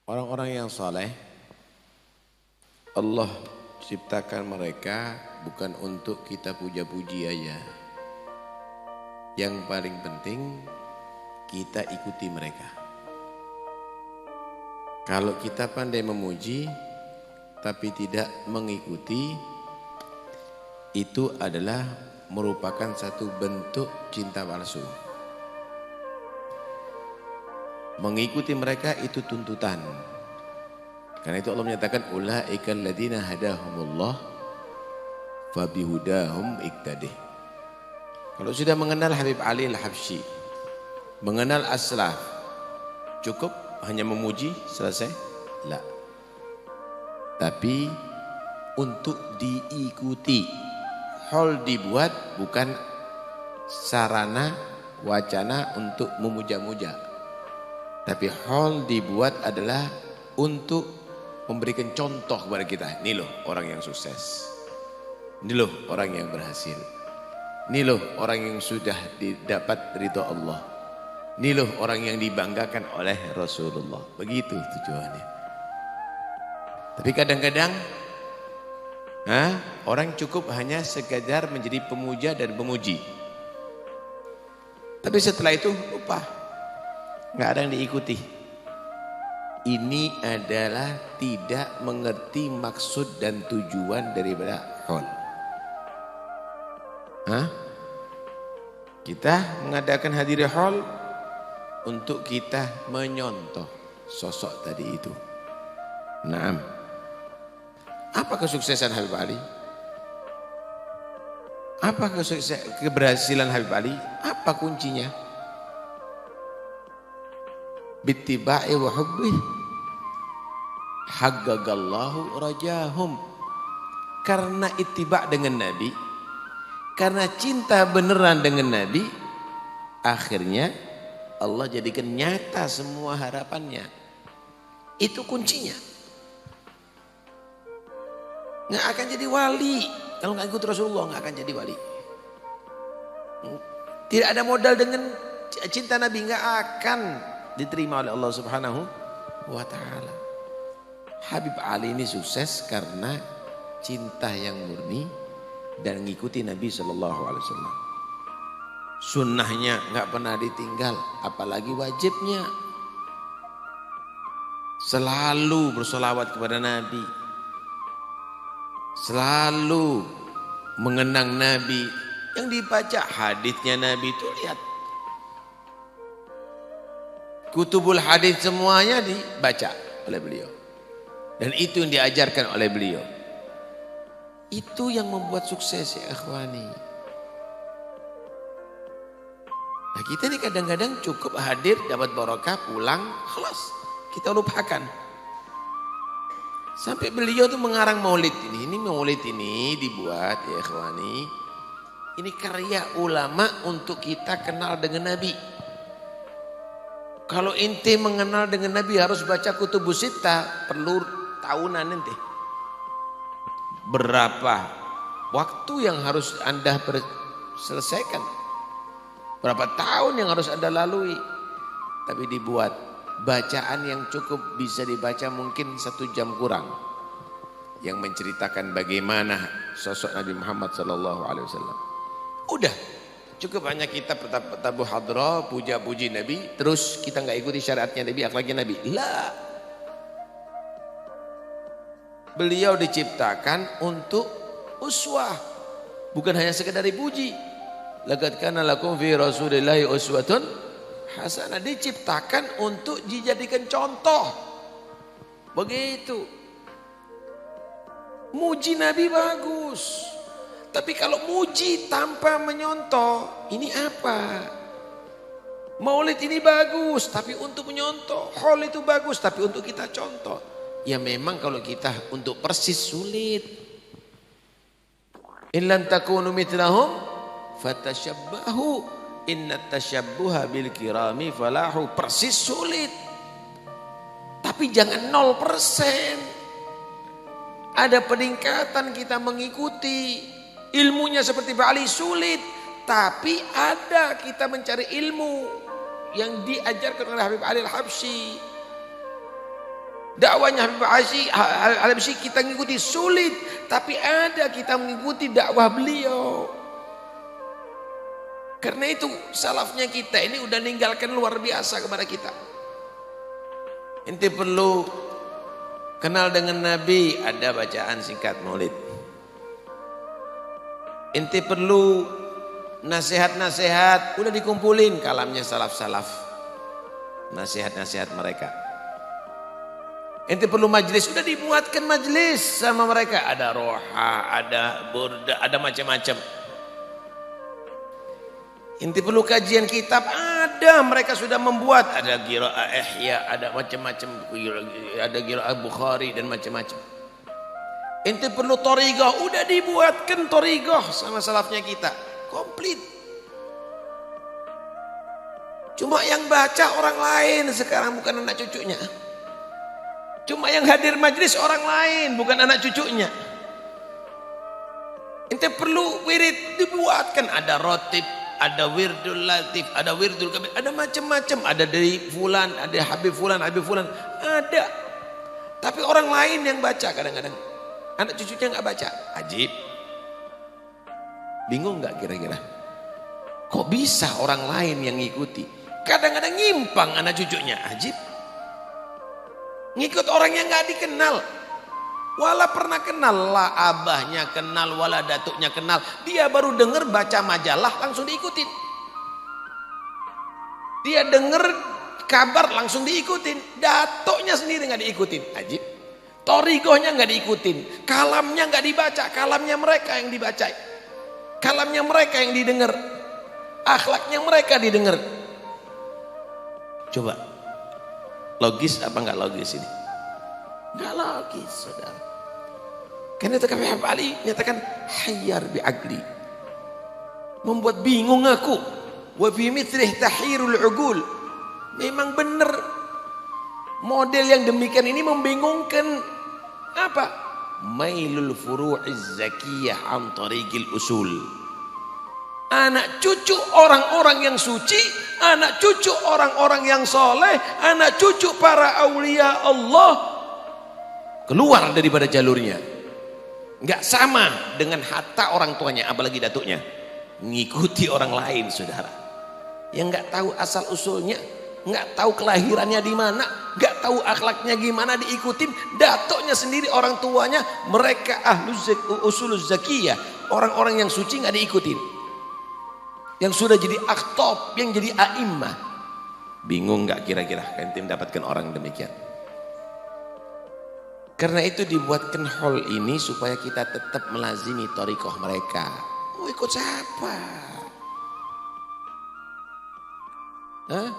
Orang-orang yang saleh, Allah ciptakan mereka bukan untuk kita puja-puji aja. Yang paling penting kita ikuti mereka. Kalau kita pandai memuji tapi tidak mengikuti, itu adalah merupakan satu bentuk cinta palsu. Mengikuti mereka itu tuntutan. Karena itu Allah menyatakan ulaikal ladzina hadahumullah fabihudahum iqtadih. Kalau sudah mengenal Habib Ali Al-Habsyi, mengenal as-salaf, cukup hanya memuji selesai? La. Tapi untuk diikuti. Hal dibuat bukan sarana wacana untuk memuja-muja. Tapi hal dibuat adalah untuk memberikan contoh kepada kita. Ini loh orang yang sukses. Ini loh orang yang berhasil. Ini loh orang yang sudah didapat ridha Allah. Ini loh orang yang dibanggakan oleh Rasulullah. Begitu tujuannya. Tapi kadang-kadang orang cukup hanya sekadar menjadi pemuja dan pemuji. Tapi setelah itu lupa. Nggak ada yang diikuti. Ini adalah tidak mengerti maksud dan tujuan daripada hal. Kita mengadakan hadir hal untuk kita menyontoh sosok tadi itu. Naam. Apa kesuksesan Habib Ali? Apa keberhasilan Habib Ali? Apa kuncinya? Bittiba'i wa hubbih haggagallahu rajahum. Karena ittiba' dengan Nabi, karena cinta beneran dengan Nabi, akhirnya Allah jadikan nyata semua harapannya. Itu kuncinya. Nggak akan jadi wali kalau nggak ikut Rasulullah, nggak akan jadi wali. Tidak ada modal dengan cinta Nabi, nggak akan diterima oleh Allah Subhanahu wa ta'ala. Habib Ali ini sukses karena cinta yang murni dan mengikuti Nabi sallallahu alaihi wasallam. Sunnahnya enggak pernah ditinggal, apalagi wajibnya. Selalu bersolawat kepada Nabi. Selalu mengenang Nabi. Yang dibaca hadisnya Nabi itu lihat. Kutubul hadis semuanya dibaca oleh beliau. Dan itu yang diajarkan oleh beliau. Itu yang membuat sukses ya ikhwani. Nah kita ini kadang-kadang cukup hadir, dapat barokah, pulang, khalas. Kita lupakan. Sampai beliau tuh mengarang maulid ini. Ini maulid ini dibuat ya ikhwani. Ini karya ulama untuk kita kenal dengan Nabi. Kalau ente mengenal dengan Nabi harus baca kutubus sittah, perlu tahunan ente. Berapa waktu yang harus Anda selesaikan? Berapa tahun yang harus Anda lalui? Tapi dibuat bacaan yang cukup bisa dibaca mungkin 1 jam kurang. Yang menceritakan bagaimana sosok Nabi Muhammad SAW. Udah. Cukup hanya kita tabuh hadrah, puja-puji Nabi, terus kita nggak ikuti syariatnya Nabi, akhlaknya Nabi. La. Beliau diciptakan untuk uswah, bukan hanya sekedar dipuji. Laqad kana lakum fi Rasulillahi uswatun hasanah, diciptakan untuk dijadikan contoh. Begitu. Muji Nabi bagus. Tapi kalau muji tanpa menyontoh, ini apa? Maulid ini bagus, tapi untuk menyontoh. Hal itu bagus, tapi untuk kita contoh. Ya memang kalau kita untuk persis sulit. In lam takunu mithlahum fatashabbahu. Inna tashabbuha bil kirami falahu. Persis sulit. Tapi jangan 0%. Ada peningkatan kita mengikuti. Ilmunya seperti Pak Ali sulit, tapi ada kita mencari ilmu yang diajarkan oleh Habib Ali Al-Habsyi. Dakwahnya Habib Syekh kita ngikuti sulit, tapi ada kita mengikuti dakwah beliau. Karena itu salafnya kita ini udah ninggalkan luar biasa kepada kita. Ente perlu kenal dengan Nabi, ada bacaan singkat maulid. Ente perlu nasihat-nasihat, udah dikumpulin kalamnya salaf-salaf, nasihat-nasihat mereka. Ente perlu majlis, udah dibuatkan majlis sama mereka, ada roha, ada burda, ada macam-macam. Ente perlu kajian kitab, ada mereka sudah membuat, ada qiraah ihya, ada macam-macam, ada qiraah Bukhari dan macam-macam. Ente perlu thariqah, udah dibuatkan thariqah sama salafnya kita, komplit. Cuma yang baca orang lain sekarang, bukan anak cucunya. Cuma yang hadir majlis orang lain, bukan anak cucunya. Ente perlu wirid, dibuatkan, ada rotib, ada wirdul latif, ada wirdul kabir, ada macam-macam, ada dari fulan, ada Habib fulan, ada. Tapi orang lain yang baca kadang-kadang, anak cucunya nggak baca. Ajib. Bingung nggak kira-kira? Kok bisa orang lain yang ngikuti? Kadang-kadang nyimpang anak cucunya. Ajib. Ngikut orang yang nggak dikenal. Wala pernah kenal, lah abahnya kenal, wala datuknya kenal. Dia baru dengar baca majalah langsung diikutin. Dia dengar kabar langsung diikutin. Datuknya sendiri nggak diikutin. Ajib. Thariqahnya nggak diikutin. Kalamnya nggak dibaca. Kalamnya mereka yang dibaca. Kalamnya mereka yang didengar. Akhlaknya mereka didengar. Coba, logis apa nggak logis ini? Nggak logis, saudara. Karena itu Habib Ali nyatakan hayyar bi'aqli, membuat bingung aku. Wa fi mithlih tahirul uqul. Memang benar model yang demikian ini membingungkan. Apa? Mailul furu'iz zakiyah an tariqil usul. Anak cucu orang-orang yang suci, anak cucu orang-orang yang soleh, anak cucu para aulia Allah keluar daripada jalurnya. Nggak sama dengan harta orang tuanya, apalagi datuknya. Ngikuti orang lain, saudara. Yang nggak tahu asal usulnya, nggak tahu kelahirannya di mana, nggak tahu akhlaknya gimana, diikutin datuknya sendiri, orang tuanya. Mereka usuluz zakiyah, orang-orang yang suci nggak diikutin. Yang sudah jadi akhtop, yang jadi a'immah. Bingung nggak kira-kira ente mendapatkan orang demikian? Karena itu dibuatkan hall ini supaya kita tetap melazimi thariqah mereka. Mau ikut siapa? Hah?